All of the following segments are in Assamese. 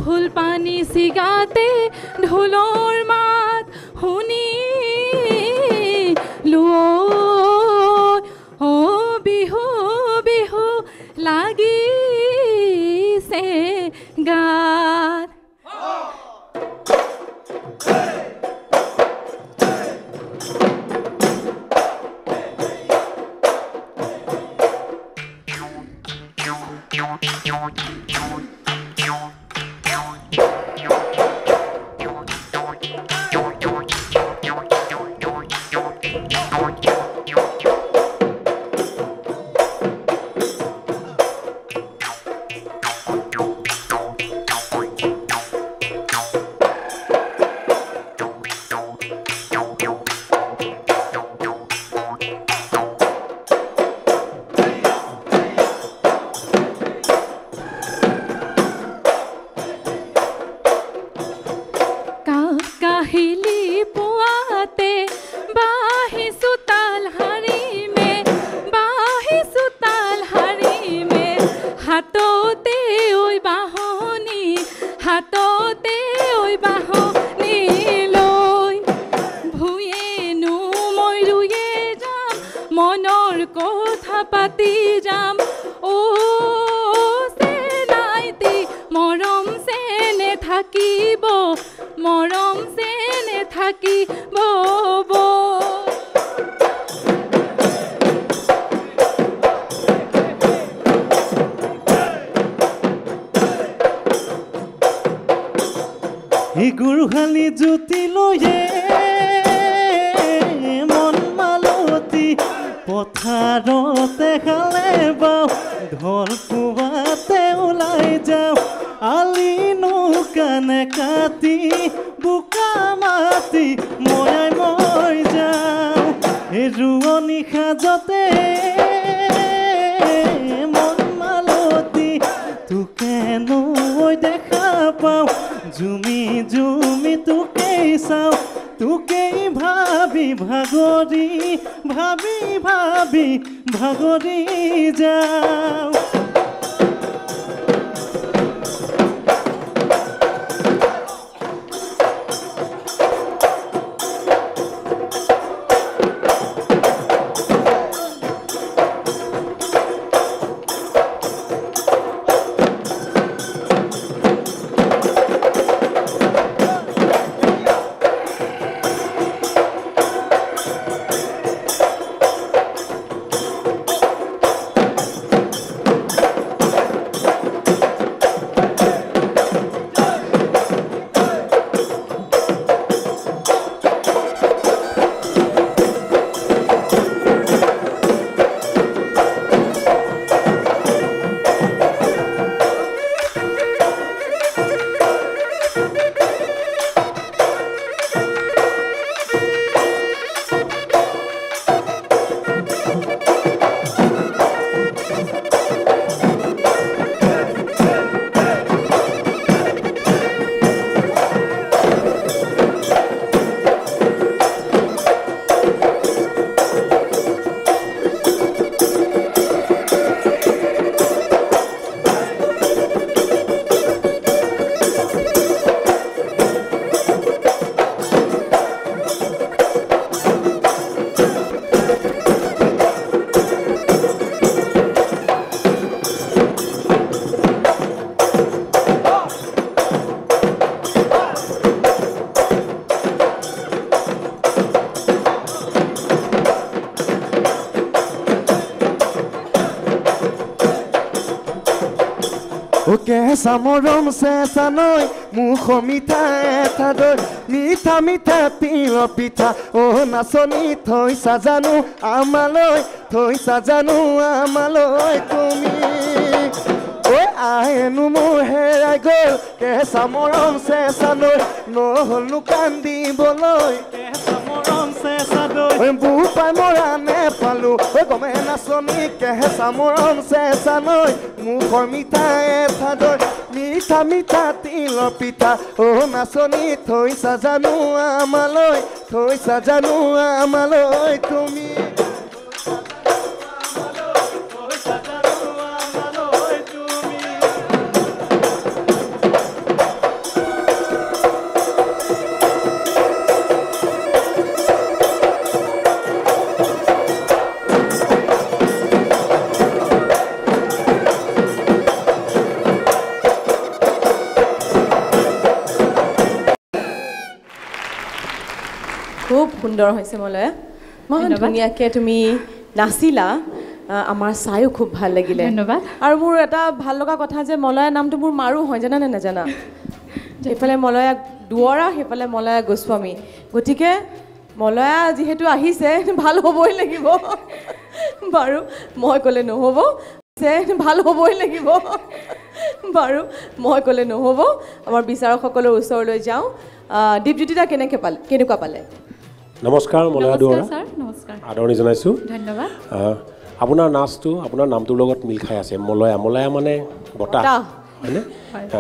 ফুল পানী ছিগাতে ঢোলৰ মাত শুনি অ বিহু বিহু লাগিছে গাত কাহিলি পুৱাতে বাহিছো তাল হাৰিমে হাততে ঐ বাহনি লৈ ভুয়েনো মই ৰুয়ে যাম মনৰ কথা পাতি যাম অ চেনাইতি মৰম চেনে থাকিব গুৰুহালি জ্যোতি লৈয়ে মন মালতী পথাৰতে খালে বাও ঢল পুৱাতে ওলাই যাওঁ আলি নৌকানে কাটি বোকা মাটি মই যাওঁ ৰোৱনী সাজতে মন মালতী তোকেনো দেখা পাওঁ জুমি জুমি তোকেই চাওঁ তোকেই ভাবি ভাগৰি যাওঁ কেঁচা মৰম চেঁচা নৈ মুখ মিঠা এটা দৈ মিঠা মিঠা তিল পিঠা অ নাচনি থৈছা জানো আমালৈ তুমি ঐ আহেনো মোৰ হেৰাই গ'ল কেঁচা মৰম চেঁচা নৈ নহ'লনো কান্দিবলৈ বুৰ পাই মৰা নেপালো গমে নাচনি কেঁচা মৰম চেঁচা নৈ মুখৰ মিঠা এটা দৈ মিঠা মিঠা তিল পিঠা অ নাচনি থৈছা জানো আমালৈ তুমি সুন্দৰ হৈছে মলয়া ইমান ধুনীয়াকৈ তুমি নাচিলা আমাৰ চাইও খুব ভাল লাগিলে ধন্যবাদ আৰু মোৰ এটা ভাল লগা কথা যে মলয়া নামটো মোৰ মাৰো হয় জানা নে নাজানা এইফালে মলয়া দুৱৰা সেইফালে মলয়া গোস্বামী গতিকে মলয়া যিহেতু আহিছে ভাল হ'বই লাগিব বাৰু মই ক'লে নহ'ব ভাল হ'বই লাগিব বাৰু মই ক'লে নহ'ব আমাৰ বিচাৰকসকলৰ ওচৰলৈ যাওঁ দীপজ্যোতিদা কেনেকুৱা পালে নমস্কাৰ মলয়া দুৱৰা ছাৰ নমস্কাৰ আদৰণি জনাইছোঁ ধন্যবাদ আপোনাৰ নাচটো আপোনাৰ নামটোৰ লগত মিল খাই আছে মলয়া মানে বতাহ হয়নে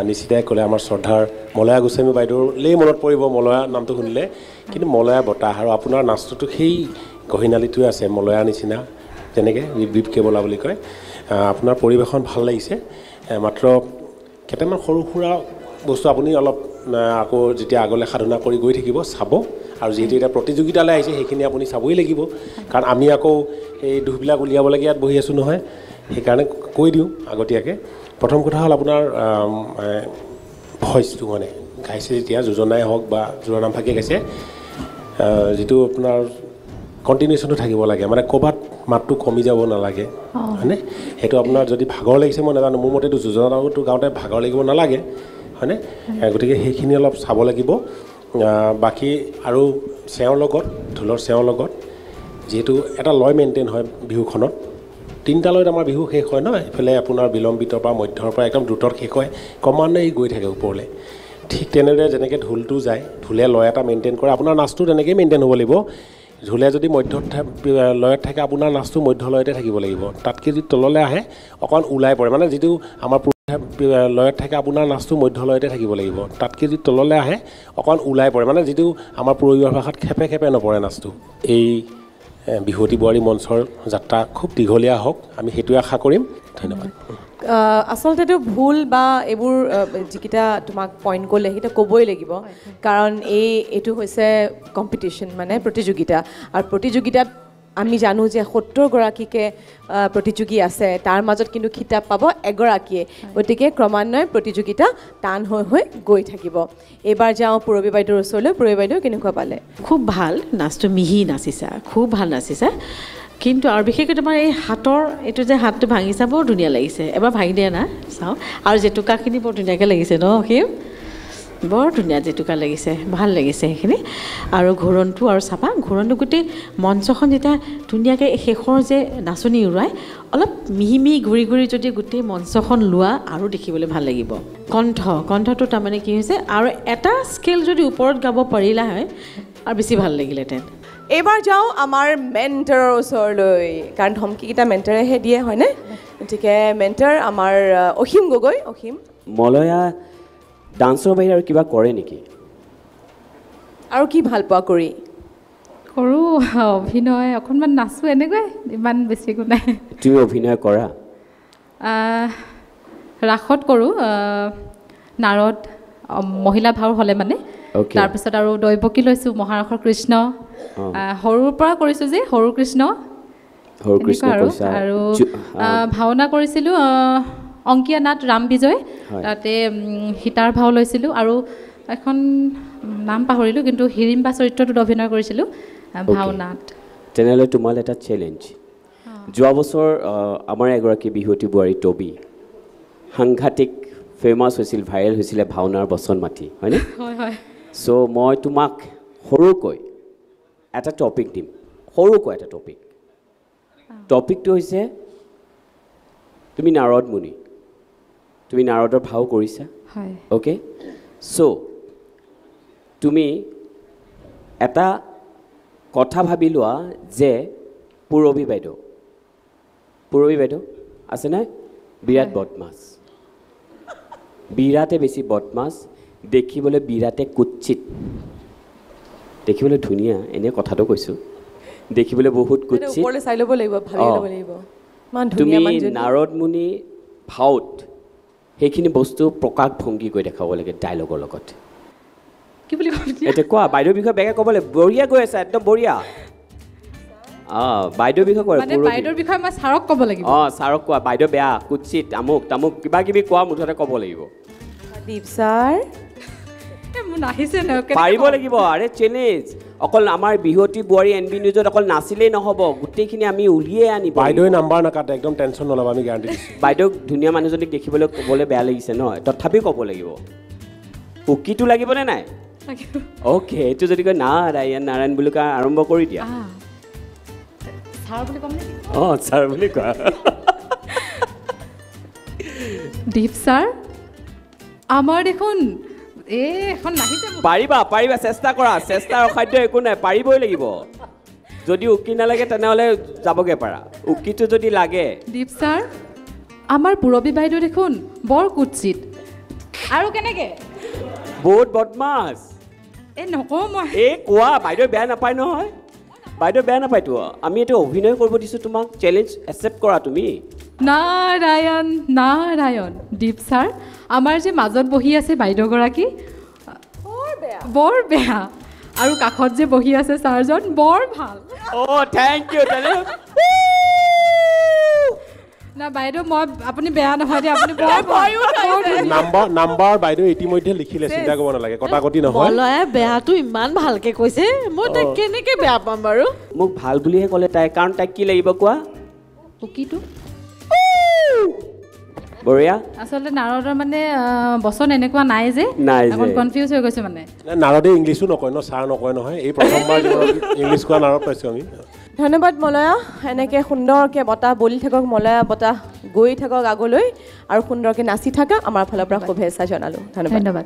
নিশ্চিতাই ক'লে আমাৰ শ্ৰদ্ধাৰ মলয়া গোস্বামী বাইদেউলৈ মনত পৰিব মলয়া নামটো শুনিলে কিন্তু মলয়া বতাহ আৰু আপোনাৰ নাচটোতো সেই গহিনালিটোৱে আছে মলয়াৰ নিচিনা যেনেকৈ বিপ কেবলা বুলি কয় আপোনাৰ পৰিৱেশন ভাল লাগিছে মাত্ৰ কেইটামান সৰু সুৰা বস্তু আপুনি অলপ আকৌ যেতিয়া আগলৈ সাধনা কৰি গৈ থাকিব চাব আৰু যিহেতু এতিয়া প্ৰতিযোগিতালৈ আহিছে সেইখিনি আপুনি চাবই লাগিব কাৰণ আমি আকৌ এই দুখবিলাক উলিয়াবলৈকে ইয়াত বহি আছোঁ নহয় সেইকাৰণে কৈ দিওঁ আগতীয়াকৈ প্ৰথম কথা হ'ল আপোনাৰ ভইচটো মানে গাইছে যেতিয়া যোজনাই হওক বা যোৰানাম ফাঁকিয়ে গাইছে যিটো আপোনাৰ কণ্টিনিউশ্যনটো থাকিব লাগে মানে ক'ৰবাত মাতটো কমি যাব নালাগে হয়নে সেইটো আপোনাৰ যদি ভাগৰ লাগিছে মই নাজানো মোৰ মতেতো যোজনাটো গাওঁতে ভাগৰ লাগিব নালাগে হয়নে গতিকে সেইখিনি অলপ চাব লাগিব বাকী আৰু চেওৰ লগত ঢোলৰ চেওৰ লগত যিহেতু এটা লয় মেইনটেইন হয় বিহুখনত 3টা লয়ত আমাৰ বিহু শেষ হয় ন এইফালে আপোনাৰ বিলম্বিতৰ পৰা মধ্যৰ পৰা একদম দ্ৰুতত শেষ হয় ক্ৰমান্বয়ে গৈ থাকে ওপৰলৈ ঠিক তেনেদৰে যেনেকৈ ঢোলটো যায় ঢোলে লয় এটা মেইনটেইন কৰে আপোনাৰ নাচটো তেনেকৈয়ে মেইনটেইন হ'ব লাগিব ঢোলে যদি মধ্যত লয়ত থাকে আপোনাৰ নাচটো মধ্য লয়তে থাকিব লাগিব তাতকৈ যদি তললৈ আহে অকণমান ওলাই পৰে মানে যিটো আমাৰ লয়ত থাকে আপোনাৰ নাচটো মধ্য লয়তে থাকিব লাগিব তাতকৈ যদি তললৈ আহে অকণমান ওলাই পৰে মানে যিটো আমাৰ পুৰবীয়া ভাষাত খেপে নপৰে নাচটো এই বিহুৱতী বোৱাৰী মঞ্চৰ যাত্ৰা খুব দীঘলীয়া হওক আমি সেইটোৱে আশা কৰিম ধন্যবাদ আচলতেতো ভুল বা এইবোৰ যিকেইটা তোমাক পইণ্ট ক'লে সেইকেইটা ক'বই লাগিব কাৰণ এইটো হৈছে কম্পিটিশ্যন মানে প্ৰতিযোগিতা আৰু প্ৰতিযোগিতাত আমি জানো যে ৭০গৰাকীকে প্ৰতিযোগী আছে তাৰ মাজত কিন্তু খিতাপ পাব এগৰাকীয়ে গতিকে ক্ৰমান্বয়ে প্ৰতিযোগিতা টান হৈ গৈ থাকিব এইবাৰ যাওঁ পূৰবী বাইদেউৰ ওচৰলৈ পূৰবী বাইদেউ কেনেকুৱা পালে খুব ভাল নাচটো মিহি নাচিছা খুব ভাল নাচিছা কিন্তু আৰু বিশেষকৈ তোমাৰ এই হাতৰ এইটো যে হাতটো ভাঙিছা বৰ ধুনীয়া লাগিছে এবাৰ ভাঙি দিয়া না চাওঁ আৰু জেতুকাখিনি বৰ ধুনীয়াকৈ লাগিছে ন সেই বৰ ধুনীয়া জেতুকা লাগিছে ভাল লাগিছে সেইখিনি আৰু ঘূৰণটো আৰু চাবা ঘূৰণটো গোটেই মঞ্চখন যেতিয়া ধুনীয়াকৈ শেষৰ যে নাচনি উৰুৱাই অলপ মিহি ঘূৰি যদি গোটেই মঞ্চখন লোৱা আৰু দেখিবলৈ ভাল লাগিব কণ্ঠটো তাৰমানে কি হৈছে আৰু এটা স্কেল যদি ওপৰত গাব পাৰিলা হয় আৰু বেছি ভাল লাগিলেহেঁতেন এইবাৰ যাওঁ আমাৰ মেণ্টৰৰ ওচৰলৈ কাৰণ ধমকিকেইটা মেণ্টৰেহে দিয়ে হয়নে গতিকে মেণ্টৰ আমাৰ অসীম গগৈ অসীম মলয়া ডান্সৰ বাহিৰে আৰু কিবা কৰে নেকি আৰু কি ভাল পোৱা কৰি কৰোঁ অভিনয় অকণমান নাচোঁ এনেকুৱাই ইমান বেছি একো নাই তুমি অভিনয় কৰা ৰাসত কৰোঁ নাৰদ মহিলা ভাও হ'লে মানে তাৰপিছত আৰু দৈৱকী লৈছোঁ মহাৰসৰ কৃষ্ণ সৰুৰ পৰা কৰিছোঁ যে সৰু কৃষ্ণ আৰু ভাওনা কৰিছিলোঁ অংকীয়া নাট ৰাম বিজয় তাতে সীতাৰ ভাও লৈছিলোঁ আৰু এখন নাম পাহৰিলোঁ কিন্তু হিৰিম্বা চৰিত্ৰটোত অভিনয় কৰিছিলোঁ ভাওনাত তেনেহ'লে তোমালৈ এটা চেলেঞ্জ যোৱা বছৰ আমাৰ এগৰাকী বিহুৱতী বোৱাৰী টবি সাংঘাতিক ফেমাছ হৈছিল ভাইৰেল হৈছিলে ভাওনাৰ বচন মাতি হয়নে হয় চ' মই তোমাক সৰুকৈ এটা টপিক দিম সৰুকৈ এটা টপিকটো হৈছে তুমি নাৰদ মুনি তুমি নাৰদৰ ভাও কৰিছা অ'কে চ' তুমি এটা কথা ভাবি লোৱা যে পূৰবী বাইদেউ আছে নাই বিৰাট বদমাছ বিৰাটে বেছি বদমাছ দেখিবলৈ বিৰাটে কুৎচিত দেখিবলৈ ধুনীয়া এনে কথাটো কৈছোঁ দেখিবলৈ বহুত কুৎচিত চাই ল'ব লাগিব ভাবি ল'ব লাগিব তুমি নাৰদ মুনি ভাওত সেইখিনি বস্তু প্ৰকাশ ভংগী কৰি দেখাব লাগে ডাইলগৰ লগত কি বুলি এতিয়া কোৱা বাইদেউৰ বিষয়ে বেগে ক'ব লাগে বঢ়িয়া গৈ আছে একদম বঢ়িয়া বাইদেউৰ বিষয়ে কোৱা বাইদেউৰ বিষয়ে মই ছাৰক ক'ব লাগিব ছাৰক কোৱা বাইদেউ বেয়া কুৎচিত আমুক তামুক কিবা কিবি কোৱা মুঠতে ক'ব লাগিব দীপ ছাৰ মোৰ নাহিছে পাৰিব লাগিব আৰে চেলেঞ্জ অকল আমাৰ বিহুৱতী বোৱাৰী NB নিউজত অকল নাচিলেই নহ'ব গোটেইখিনি আমি উলিয়াই আনিব বাইদেৱে নাম্বাৰ নাকাটে একদম টেনশ্যন নল'ব আমি গেৰাণ্টি দিছোঁ বাইদেউক ধুনীয়া মানুহজনীক দেখিবলৈ ক'বলৈ বেয়া লাগিছে ন তথাপি ক'ব লাগিব উকিটো লাগিবনে নাই অ'কে এইটো যদি কয় নাৰায়ণ নাৰায়ণ বুলি কয় আৰম্ভ কৰি দিয়া ছাৰ বুলি ক'ম নেকি অঁ ছাৰ বুলি কোৱা দীপ ছাৰ আমাৰ দেখোন এখন নাহিছে পাৰিবা চেষ্টা কৰা চেষ্টাৰ অসাধ্য একো নাই পাৰিবই লাগিব যদি উকি নালাগে তেনেহ'লে যাবগৈ পাৰা উকিটো যদি লাগে দীপ ছাৰ আমাৰ পূৰবী বাইদেউ দেখোন বৰ কুৎচিত আৰু কেনেকৈ বহুত বদমাছ নকওঁ মই কোৱা বাইদেউ বেয়া নাপায় নহয় বাইদেউ বেয়া নাপায়তো আমি এইটো অভিনয় কৰিব দিছোঁ তোমাক চেলেঞ্জ একচেপ্ট কৰা তুমি নাৰায়ণ নাৰায়ণ দীপ ছাৰ আমাৰ যে মাজত বহি আছে বাইদেউগৰাকী বৰ বেয়া আৰু কাষত যে বহি আছে ছাৰজন বৰ ভাল থেংক ইউ না বাইদেউ মই আপুনি বেয়া নহয় দেই আপুনি নাম্বাৰ বাইদেউ ইতিমধ্যে লিখিলে চিন্তা কৰিব নালাগে কটাকটি নহয় মলয়ে বেয়াটো ইমান ভালকে কৈছে মই তাক কেনেকৈ বেয়া পাম বাৰু মোক ভাল বুলিহে ক'লে তাই কাৰণ তাইক কি লাগিব কোৱা কুকিটো বঢ়িয়া আচলতে নাৰদৰ মানে বচন এনেকুৱা নাই যে কনফিউজ হৈ গৈছে মানে নাৰদে ইংলিছো নকয় ন ছাৰ নকয় নহয় এই প্ৰথমবাৰ ইংলিছ কোৱা নাৰদ পাইছোঁ আমি ধন্যবাদ মলয়া এনেকৈ সুন্দৰকৈ বতাহ বলি থাকক মলয়া বতাহ গৈ থাকক আগলৈ আৰু সুন্দৰকৈ নাচি থাকা আমাৰ ফালৰ পৰা শুভেচ্ছা জনালোঁ ধন্যবাদ